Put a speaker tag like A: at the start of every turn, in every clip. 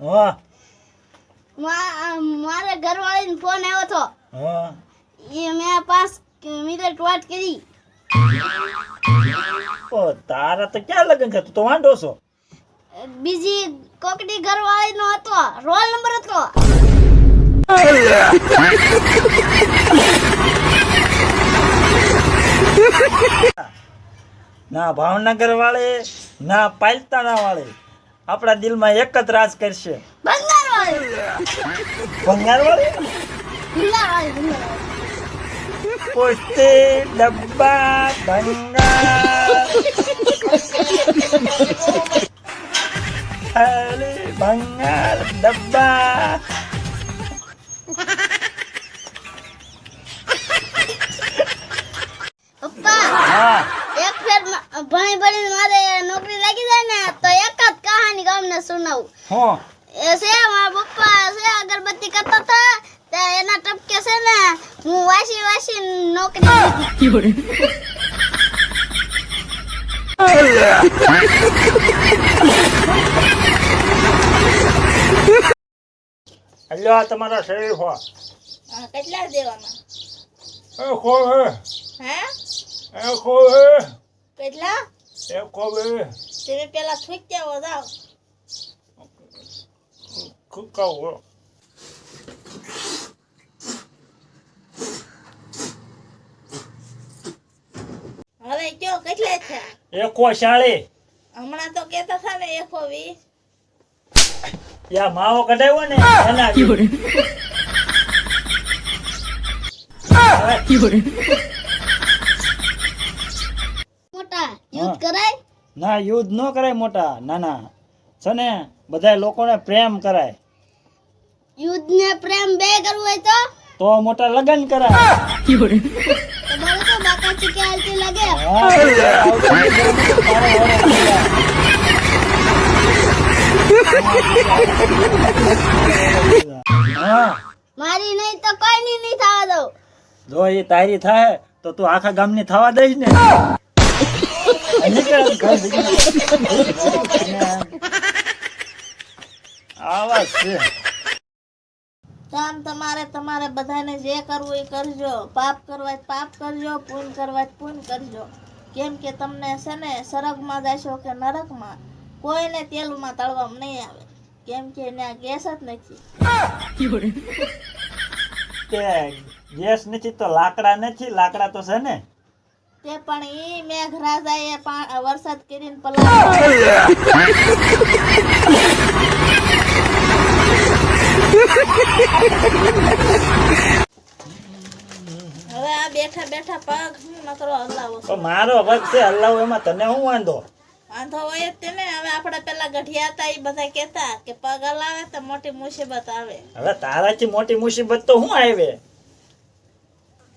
A: હા
B: મારે ઘરવાળીનો ફોન આવ્યો તો
A: હા
B: એ મેં 5 મિનિટ વાત કરી.
A: ઓ તારા તો ક્યાં લગન છે, તું તો વાંઢો છો.
B: બીજી કોકની ઘરવાળીનો હતો, રોલ નંબર હતો.
A: ના ભાવનગર વાળે ના પાલતાણા વાળે, આપણા દિલમાં એક જ રાજ કરશે.
B: ભંગાર વાળી
A: ભંગાર વાળે પોસ્તે ડબ્બા ભંગાર અરે ભંગાર ડબ્બા.
B: પપ્પા
A: હા
B: એક ફેર ભણી ભણીને મારે નોકરી લાગી જાય ને તો એક જ કહાની ગામને સુનાવું.
A: હો
B: એ છે મારા પપ્પા છે અગરબત્તી કરતા હતા તે એના ટપકે છે ને હું વાસી નોકરી લીધી.
A: અલ્યો આ તમારા શરીર હો
B: કેટલા દેવાના?
A: એ ખો હે
B: હે
A: એ ખો હે
B: કેટલા?
A: એ ખો હે
B: તમે પેલા થૂક કેવો જાવ.
A: કુકાઓ
B: હવે કયો કેટલે છે?
A: એકો શાળી
B: હમણાં તો કેતા હતા ને 120.
A: યા માવો કઢાવ્યો ને એના મોટા યુદ્ધ કરાય? ના યુદ્ધ ન કરાય મોટા, નાના છે ને બધા લોકોને પ્રેમ કરાય.
B: યુદ્ધ ને પ્રેમ બે કરવું હોય તો
A: મોટા લગન કરાય.
B: તમારે તો બાકા ચીકે હાલતી લાગે.
A: હા
B: મારી નહીં તો કોઈ નહીં થવા દઉં.
A: જો એ તારી થાય તો તું આખા ગામની થવા દઈશ ને. આવા છે
B: કામ તમારે બધાને જે કરવું એ કરજો. પાપ કરવા પાપ કરજો, પુણ્ય કરવા પુણ્ય કરજો. કેમ કે તમને છે ને સ્વર્ગમાં જશો કે નરકમાં કોઈને તેલમાં તળવામાં નહીં આવે. કેમ કે ત્યાં ગેસ જ નથી.
A: તે ગેસ નથી તો લાકડા નથી, લાકડા તો છે ને.
B: તે પણ ઈ મેઘરાજાએ વરસાદ કરીને પલાળ્યો. હવે આ બેઠા બેઠા પગ હું નકરો હલાવો
A: તો મારો વગ છે હલાવો, એમાં તને શું વાંધો?
B: વાંધો હોય જ તેને. હવે આપણે પેલા ગઢિયા હતા એ બધા કેતા કે પગ હલાવે તો મોટી મુસીબત આવે.
A: હવે તારાથી મોટી મુસીબત તો શું આવે?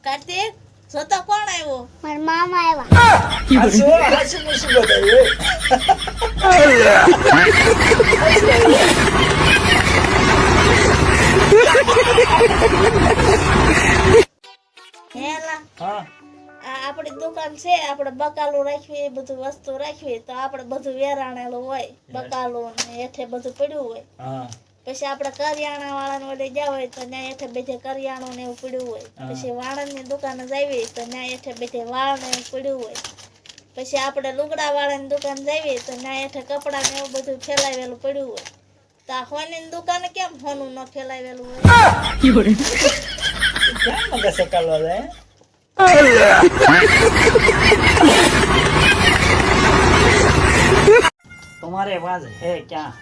B: કાર્તિક જોતો કોણ આવ્યો? મારા મામા આવ્યા.
A: હાસી મુસીબત આવી.
B: હેલા
A: હા
B: આ આપણી દુકાન છે, આપણે બકાલું રાખવી, બધું વસ્તુ રાખવી તો આપણે બધું વેરાણેલું હોય. બકાલું ને હેઠે બધું પડ્યું હોય.
A: હા
B: પછી આપણે કરિયાણા વાળાને ઓલે ગયા હોય તો ત્યાં હેઠે બધે કરિયાણું ને એવું પડ્યું હોય. પછી વાણંદની દુકાને જાવી તો ત્યાં હેઠે બધે વાળ ને એવું પડ્યું હોય. પછી આપણે લુગડા વાળાની દુકાન જાવી તો ત્યાં હેઠે કપડા ને એવું બધું ફેલાવેલું પડ્યું હોય. તો આ હોની દુકાને કેમ હોનું ન ફેલાવેલું હોય?
A: ક્યાં મગજ સકાલવા જાય? તમારે વાજ હે ક્યાં?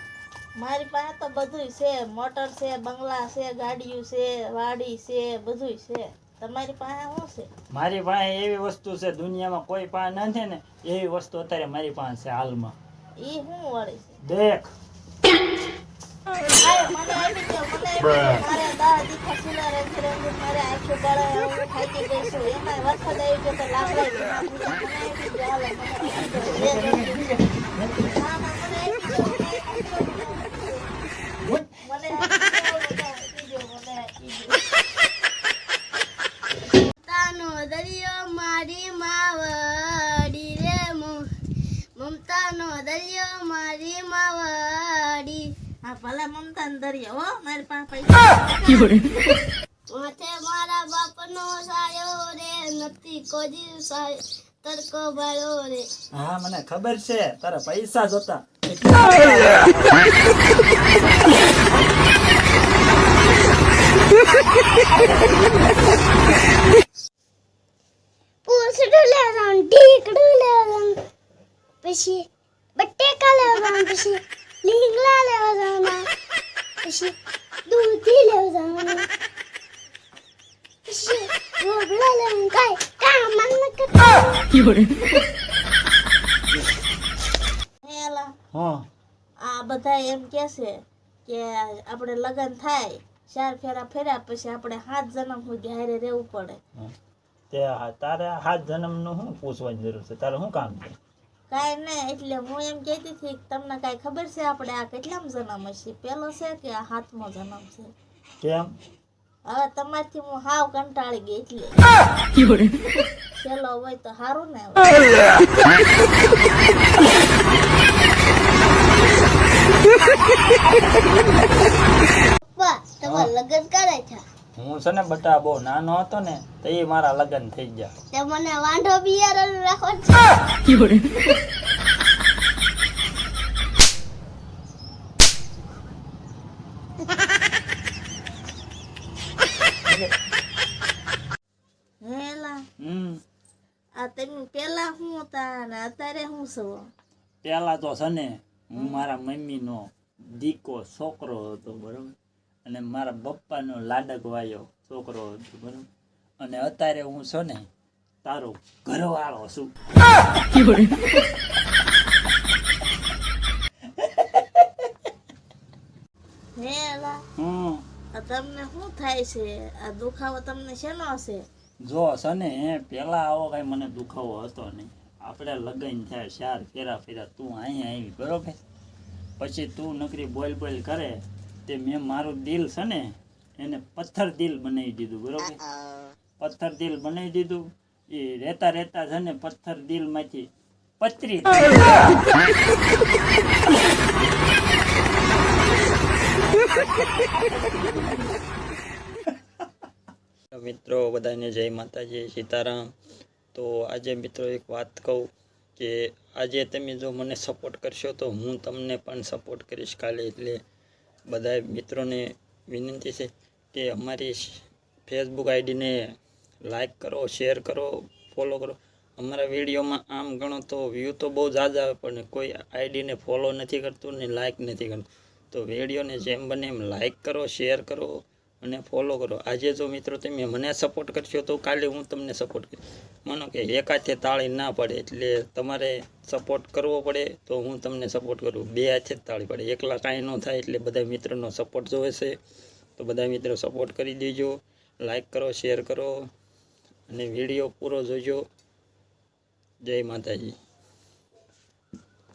B: મારી પાસે તો બધું છે. મોટર છે, બંગલા છે, ગાડીઓ છે, વાડી છે, બધું છે. તમારી પાસે શું છે?
A: મારી પાસે એવી વસ્તુ છે દુનિયામાં કોઈ પાસે નથી ને, એવી વસ્તુ અત્યારે મારી પાસે છે હાલમાં.
B: ઈ શું વળી છે?
A: દેખ.
B: આય મને આપી દો, મને આપી દો. મારે દાળ દીખા સુલા રંગી રંગી મારે આંખો બળે, હું થાકી ગઈ છું. એમાં વરસાદ આવી ગયો તો લાકડા ભીના ભીના. મને આપી દો, હાલો મને આપી દો. ના ના મને આપી દો, મને આપી દો. મને આપી દો, મને આપી દો, મને આપી દો. તાનો દરિયો મારી માવડી રે મમતાનો દરિયો મારી માવડી. હા ભલે મમતા ને દરિયા હો મારી પાસે પૈસા
C: માથે મારા બાપનો સાયો રે નથી કોઈ સાયો તડકો બાળો રે.
A: હા મને ખબર છે તારા પૈસા જોતા.
C: પૂછડું લેવાનું, ઢીકડું લેવાનું, પછી બટેકા લેવાનું, પછી લીંગડા લેવાના, પછી દૂધી લેવાનું, પછી રોબડા લેવાનું. કાંઈ કામ જ ન કરતા.
B: એલા
A: હા
B: આ બધા એમ કે છે કે આપણે લગ્ન થાય 4 ફેરા ફેર્યા પછી આપણે 7 જન્મ સુધી હારે રહેવું પડે.
A: તે તારે 7 જન્મનું શું પૂછવાની જરૂર છે? તારે શું કામ છે?
B: કાંઈ નહીં, એટલે હું એમ કહેતી હતી કે તમને કાંઈ ખબર છે આપણે આ કેટલામો જન્મ હશે? પહેલો છે કે આ 7મો જન્મ છે?
A: કેમ?
B: હવે તમારથી હું હાવ કંટાળી ગઈ એટલે છેલ્લો હોય તો સારું ને.
C: પપ્પા તમારે લગ્ન કરે છે
A: હું છે ને બટા બહુ નાનો હતો ને તો એ મારા લગ્ન થઈ ગયા.
C: તે મને વાંઢો બિયારણ રાખો છે.
B: હેલા
A: હમ
B: આ તમે પેલા હું હતા ને અત્યારે હું છો?
A: પેલા તો છે ને હું મારા મમ્મીનો દીકો છોકરો હતો બરોબર, અને મારા પપ્પાનો લાડક વાયો છોકરો હતો બરોબર, અને અત્યારે હું છે ને તારો ઘરવાળો છું.
B: હેલા
A: હમ
B: આ તમને શું થાય છે? આ દુખાવો તમને શેનો છે?
A: જો છે ને પેલા આવો કઈ મને દુખાવો હતો નહીં. આપણે લગ્ન થયા 4 ફેરા ફેરા તું અહીંયા આવી બરોબર, પછી તું નકરી બોલ બોલ કરે તે મેં મારું દિલ છે ને એને પથ્થર દિલ બનાવી દીધું બરોબર. પથ્થર દિલ બનાવી દીધું એ રહેતા રહેતા છે ને પથ્થર દિલ માંથી પતરી મિત્રો બધાને જય માતાજી, સીતારામ. તો આજે મિત્રો એક વાત કહું કે આજે તમે જો મને સપોર્ટ કરશો તો હું તમને પણ સપોર્ટ કરીશ કાલે. એટલે બધા મિત્રોને વિનંતી છે કે અમારી ફેસબુક આઈડીને લાઈક કરો, શેર કરો, ફોલો કરો. અમારા વિડીયોમાં આમ ગણો તો વ્યૂ તો બહુ ઝાઝા આવે પણ કોઈ આઈડીને ફોલો નથી કરતું ને લાઈક નથી કરતું. તો વિડીયોને જેમ બને એમ લાઈક કરો, શેર કરો અને ફોલો કરો. આજે જો મિત્રો તમે મને સપોર્ટ કરશો તો કાલે હું તમને સપોર્ટ કરીશ. માનો કે એક હાથે તાળી ના પડે એટલે તમારે સપોર્ટ કરવો પડે તો હું તમને સપોર્ટ કરું. 2 હાથે જ તાળી પડે, એકલા કાંઈ ન થાય. એટલે બધા મિત્રોનો સપોર્ટ જોવે છે તો બધા મિત્રો સપોર્ટ કરી દેજો, લાઈક કરો, શેર કરો અને વિડીયો પૂરો જોજો. જય માતાજી.